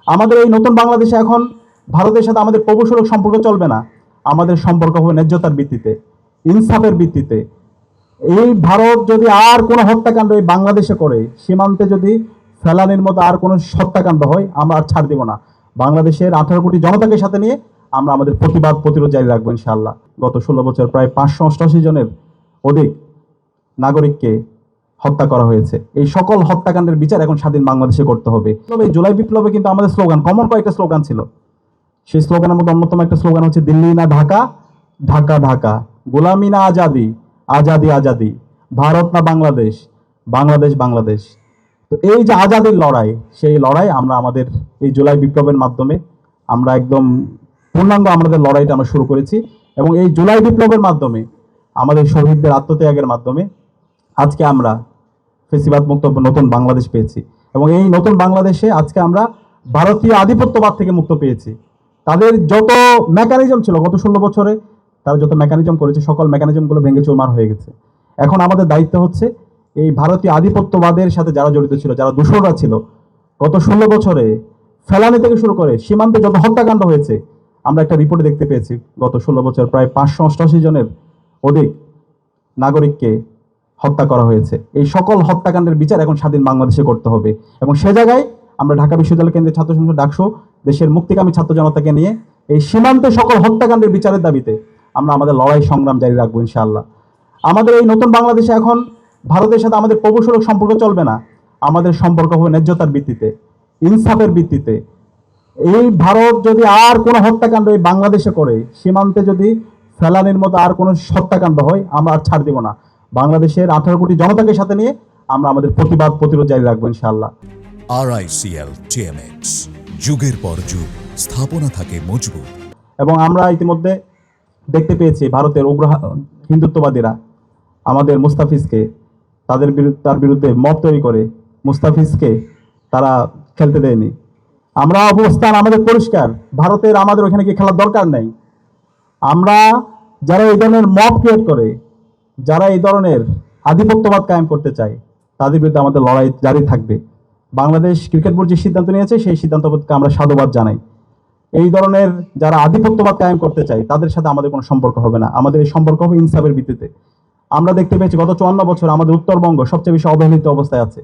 আমাদের এই নতুন বাংলাদেশে এখন ভারতের সাথে আমাদের প্রভূসুলভ সম্পর্ক চলবে না। আমাদের সম্পর্ক হবে ন্যায্যতার ভিত্তিতে, ইনসাফের ভিত্তিতে। এই ভারত যদি আর কোনো হত্যাকাণ্ড এই বাংলাদেশে করে, সীমান্তে যদি ফেলানির মতো আর কোনো হত্যাকাণ্ড হয়, আমরা আর ছাড় দিব না। বাংলাদেশের 18 কোটি জনতাকে সাথে নিয়ে আমরা আমাদের প্রতিবাদ প্রতিরোধ জারি রাখবো ইনশাআল্লাহ। গত 16 বছর প্রায় 588 জনের অধিক নাগরিককে হত্যা করা হয়েছে। এই সকল হত্যাকাণ্ডের বিচার এখন স্বাধীন বাংলাদেশে করতে হবে। তবে এই জুলাই বিপ্লবে কিন্তু আমাদের স্লোগান, কমন কয়েকটা স্লোগান ছিল। সেই স্লোগানের মধ্যে অন্যতম একটা স্লোগান হচ্ছে দিল্লি না ঢাকা, ঢাকা ঢাকা, গোলামি না আজাদি, আজাদি আজাদি, ভারত না বাংলাদেশ, বাংলাদেশ বাংলাদেশ। তো এই যে আজাদির লড়াই, সেই লড়াই আমরা আমাদের এই জুলাই বিপ্লবের মাধ্যমে আমরা একদম পূর্ণাঙ্গ আমাদের লড়াইটা আমরা শুরু করেছি। এবং এই জুলাই বিপ্লবের মাধ্যমে আমাদের শহীদদের আত্মত্যাগের মাধ্যমে আজকে আমরা ফেসিবাদ মুক্ত নতুন বাংলাদেশ পেয়েছি। এবং এই নতুন বাংলাদেশে আজকে আমরা ভারতীয় আধিপত্যবাদ থেকে মুক্ত পেয়েছি। তাদের যত মেকানিজম ছিল গত 16 বছরে, তারা যত মেকানিজম করেছে, সকল মেকানিজমগুলো ভেঙে চুরমার হয়ে গেছে। এখন আমাদের দায়িত্ব হচ্ছে এই ভারতীয় আধিপত্যবাদের সাথে যারা জড়িত ছিল, যারা দূষণরা ছিল, গত 16 বছরে ফেলানি থেকে শুরু করে সীমান্তে যত হত্যাকাণ্ড হয়েছে, আমরা একটা রিপোর্টে দেখতে পেয়েছি গত 16 বছর প্রায় 588 জনের অধিক নাগরিককে হত্যা করা হয়েছে। এই সকল হত্যাকাণ্ডের বিচার এখন স্বাধীন বাংলাদেশে করতে হবে। এবং সে জায়গায় আমরা ঢাকা বিশ্ববিদ্যালয় কেন্দ্রের ছাত্র সংসদ ডাকসু দেশের মুক্তিকামী ছাত্র জনতাকে নিয়ে এই সীমান্তে সকল হত্যাকাণ্ডের বিচারের দাবিতে আমরা আমাদের লড়াই সংগ্রাম জারি রাখবো ইনশাআল্লাহ। আমাদের এই নতুন বাংলাদেশে এখন ভারতের সাথে আমাদের প্রভূসুলভ সম্পর্ক চলবে না। আমাদের সম্পর্ক হবে ন্যায্যতার ভিত্তিতে, ইনসাফের ভিত্তিতে। এই ভারত যদি আর কোনো হত্যাকাণ্ড এই বাংলাদেশে করে, সীমান্তে যদি ফেলানির মতো আর কোনো হত্যাকাণ্ড হয়, আমরা আর ছাড় দিব না। বাংলাদেশের 18 কোটি জনতাকে সাথে নিয়ে আমরা আমাদের প্রতিবাদ প্রতিরোধ জারি রাখবো ইনশাআল্লাহ। RICL TMX, যুগের পর যুগ স্থাপনা থাকে মজবুত। এবং আমরা ইতিমধ্যে দেখতে পেয়েছি ভারতের উগ্র হিন্দুত্ববাদীরা আমাদের মুস্তাফিজকে তার বিরুদ্ধে মত তৈরি করে মুস্তাফিজকে তারা খেলতে দেয়নি। আমরা অবস্থান আমাদের পরিষ্কার, ভারতের আমাদের ওখানে কি খেলার দরকার নেই। আমরা যারা এই ধরনের মব ক্রিয়েট করে, যারা এই ধরনের আধিপত্যবাদ কায়েম করতে চায়, তাদের বিরুদ্ধে আমাদের লড়াই জারি থাকবে। বাংলাদেশ ক্রিকেট বোর্ড যে সিদ্ধান্ত নিয়েছে, সেই সিদ্ধান্তকে আমরা সাধুবাদ জানাই। এই ধরনের যারা আধিপত্যবাদ কায়েম করতে চায়, তাদের সাথে আমাদের কোনো সম্পর্ক হবে না। আমাদের এই সম্পর্ক হবে ইনসাফের ভিত্তিতে। আমরা দেখতে পেয়েছি গত 54 বছর আমাদের উত্তরবঙ্গ সবচেয়ে বেশি অবহেলিত অবস্থায় আছে।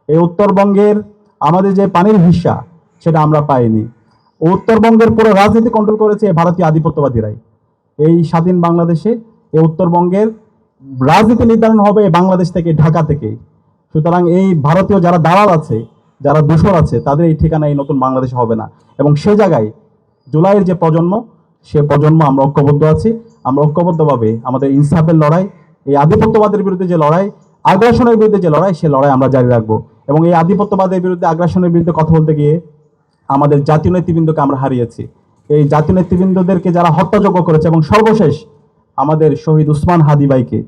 এই উত্তরবঙ্গের আমাদের যে পানির হিস্সা, সেটা আমরা পাইনি। উত্তরবঙ্গের পুরো রাজনীতি কন্ট্রোল করেছে ভারতীয় আধিপত্যবাদীরাই। এই স্বাধীন বাংলাদেশে এই উত্তরবঙ্গের রাজনীতি নির্ধারণ হবে বাংলাদেশ থেকে, ঢাকা থেকে। সুতরাং এই ভারতীয় যারা দালাল আছে, যারা দূষর আছে, তাদের এই ঠিকানা এই নতুন বাংলাদেশে হবে না। এবং সে জায়গায় জুলাইয়ের যে প্রজন্ম, সে প্রজন্ম আমরা ঐক্যবদ্ধ আছি। আমরা ঐক্যবদ্ধভাবে আমাদের ইনসাফের লড়াই, এই আধিপত্যবাদের বিরুদ্ধে যে লড়াই, আগ্রাসনের বিরুদ্ধে যে লড়াই, সে লড়াই আমরা জারি রাখবো। এবং এই আধিপত্যবাদের বিরুদ্ধে, আগ্রাসনের বিরুদ্ধে কথা বলতে গিয়ে আমাদের জাতীয় নেতৃবৃন্দকে আমরা হারিয়েছি। এই জাতীয় নেতৃবৃন্দদেরকে যারা হত্যাযোগ্য করেছে, এবং সর্বশেষ আমাদের শহীদ উসমান হাদি ভাইকে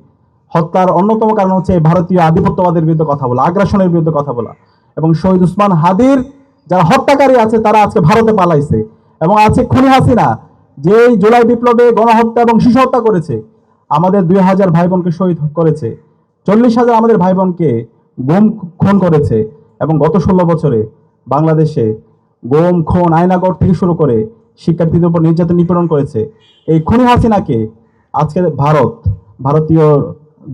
হত্যার অন্যতম কারণ হচ্ছে এই ভারতীয় আধিপত্যবাদের বিরুদ্ধে কথা বলা, আগ্রাসনের বিরুদ্ধে কথা বলা। এবং শহীদ উসমান হাদির যারা হত্যাকারী আছে, তারা আজকে ভারতে পালাইছে। এবং আছে খুনি হাসিনা, যে জুলাই বিপ্লবে গণহত্যা এবং শিশু হত্যা করেছে, আমাদের 2000 ভাই বোনকে শহীদ করেছে, 40,000 আমাদের ভাই বোনকে গুম খুন করেছে। এবং গত 16 বছরে বাংলাদেশে গুম খুন, আয়নাগর থেকে শুরু করে শিক্ষার্থীদের উপর নির্যাতন নিপীড়ন করেছে। এই খুনি হাসিনাকে আজকে ভারতীয়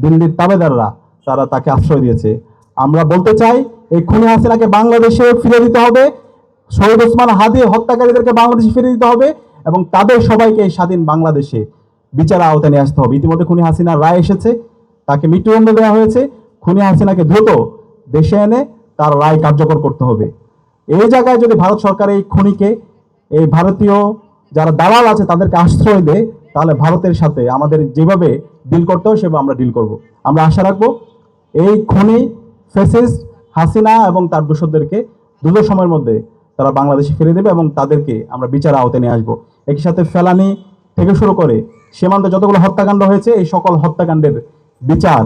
দিল্লির তাবেদাররা তারা তাকে আশ্রয় দিয়েছে। আমরা বলতে চাই, এই খুনি হাসিনাকে বাংলাদেশে ফিরে দিতে হবে, শহীদ ওসমান হাদি হত্যাকারীদেরকে বাংলাদেশে ফিরে দিতে হবে, এবং তাদের সবাইকে এই স্বাধীন বাংলাদেশে বিচারের আওতায় নিয়ে আসতে হবে। ইতিমধ্যে খুনি হাসিনার রায় এসেছে, তাকে মৃত্যুদণ্ড দেওয়া হয়েছে। খুনি হাসিনাকে দ্রুত দেশে এনে তার রায় কার্যকর করতে হবে। এই জায়গায় যদি ভারত সরকার এই খুনিকে, এই ভারতীয় যারা দালাল আছে, তাদেরকে আশ্রয় দেয়, তাহলে ভারতের সাথে আমাদের যেভাবে ডিল করতে হয় সেভাবে আমরা ডিল করব। আমরা আশা রাখবো এই খুনি ফ্যাসিস্ট হাসিনা এবং তার দূষরদেরকে দ্রুত সময়ের মধ্যে তারা বাংলাদেশে ফিরে দেবে, এবং তাদেরকে আমরা বিচারের আওতায় নিয়ে আসবো। একই সাথে ফেলানি থেকে শুরু করে সীমান্তে যতগুলো হত্যাকাণ্ড হয়েছে, এই সকল হত্যাকাণ্ডের বিচার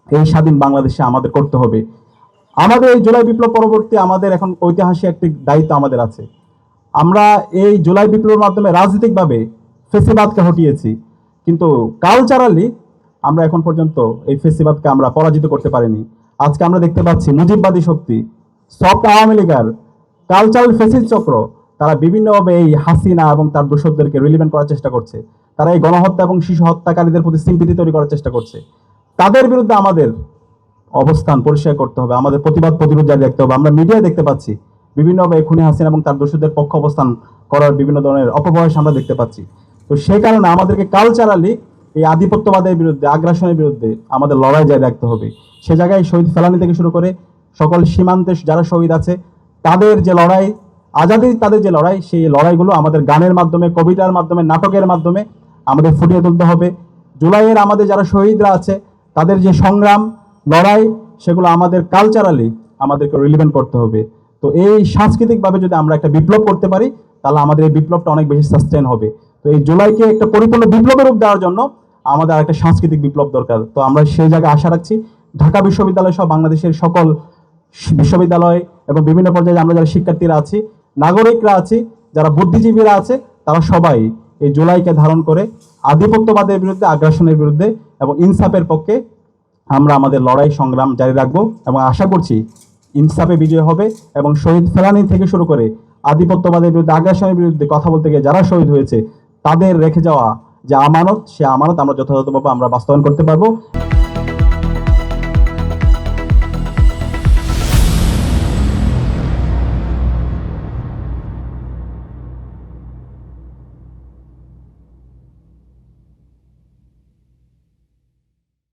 এই স্বাধীন বাংলাদেশে আমাদের করতে হবে। আমাদের এই জুলাই বিপ্লব পরবর্তী আমাদের এখন ঐতিহাসিক একটি দায়িত্ব আমাদের আছে। আমরা এই জুলাই বিপ্লবের মাধ্যমে রাজনৈতিকভাবে ফেসিবাদকে হটিয়েছি, কিন্তু কালচারালি আমরা এখন পর্যন্ত এই ফেসিবাদকে আমরা পরাজিত করতে পারিনি। আজকে আমরা দেখতে পাচ্ছি মুজিববাদী শক্তি, সফট আওয়ামী লীগার কালচারাল ফেসিস্ট চক্র তারা বিভিন্নভাবে এই হাসিনা এবং তার দোসরদেরকে রিলিভেন্ট করার চেষ্টা করছে। তারা এই গণহত্যা এবং শিশু হত্যাকারীদের প্রতি সিম্পিতি তৈরি করার চেষ্টা করছে। তাদের বিরুদ্ধে আমাদের অবস্থান পরিষ্কার করতে হবে, আমাদের প্রতিবাদ প্রতিরোধ জারি রাখতে হবে। আমরা মিডিয়ায় দেখতে পাচ্ছি বিভিন্নভাবে খুনি হাসিনা এবং তার দোষীদের পক্ষ অবস্থান করার বিভিন্ন ধরনের অপপ্রয়াস আমরা দেখতে পাচ্ছি। তো সেই কারণে আমাদেরকে কালচারালি এই আধিপত্যবাদের বিরুদ্ধে, আগ্রাসনের বিরুদ্ধে আমাদের লড়াই জারি রাখতে হবে। সে জায়গায় শহীদ ফেলানি থেকে শুরু করে সকল সীমান্তে যারা শহীদ আছে তাদের যে লড়াই, আজাদি তাদের যে লড়াই, সেই লড়াইগুলো আমাদের গানের মাধ্যমে, কবিতার মাধ্যমে, নাটকের মাধ্যমে আমাদের ফুটিয়ে তুলতে হবে। জুলাইয়ের আমাদের যারা শহীদরা আছে তাদের যে সংগ্রাম, লড়াই, সেগুলো আমাদের কালচারালি আমাদেরকে রিলিভেন্ট করতে হবে। তো এই সাংস্কৃতিকভাবে যদি আমরা একটা বিপ্লব করতে পারি তাহলে আমাদের এই বিপ্লবটা অনেক বেশি সাস্টেন হবে। তো এই জুলাইকে একটা পরিপূর্ণ বিপ্লবের রূপ দেওয়ার জন্য আমাদের একটা সাংস্কৃতিক বিপ্লব দরকার। তো আমরা সেই জায়গায় আশা রাখছি ঢাকা বিশ্ববিদ্যালয় সহ বাংলাদেশের সকল বিশ্ববিদ্যালয় এবং বিভিন্ন পর্যায়ে আমরা যারা শিক্ষার্থীরা আছি, নাগরিকরা আছি, যারা বুদ্ধিজীবীরা আছে, তারা সবাই এই জুলাইকে ধারণ করে আধিপত্যবাদের বিরুদ্ধে, আগ্রাসনের বিরুদ্ধে এবং ইনসাফের পক্ষে আমরা আমাদের লড়াই সংগ্রাম জারি রাখবো এবং আশা করছি ইনসাফে বিজয় হবে। এবং শহীদ ফেলানি থেকে শুরু করে আধিপত্যবাদের বিরুদ্ধে, আগ্রাসনের বিরুদ্ধে কথা বলতে গিয়ে যারা শহীদ হয়েছে তাদের রেখে যাওয়া যে আমানত, সে আমানত আমরা যথাযথভাবে আমরা বাস্তবায়ন করতে পারবো।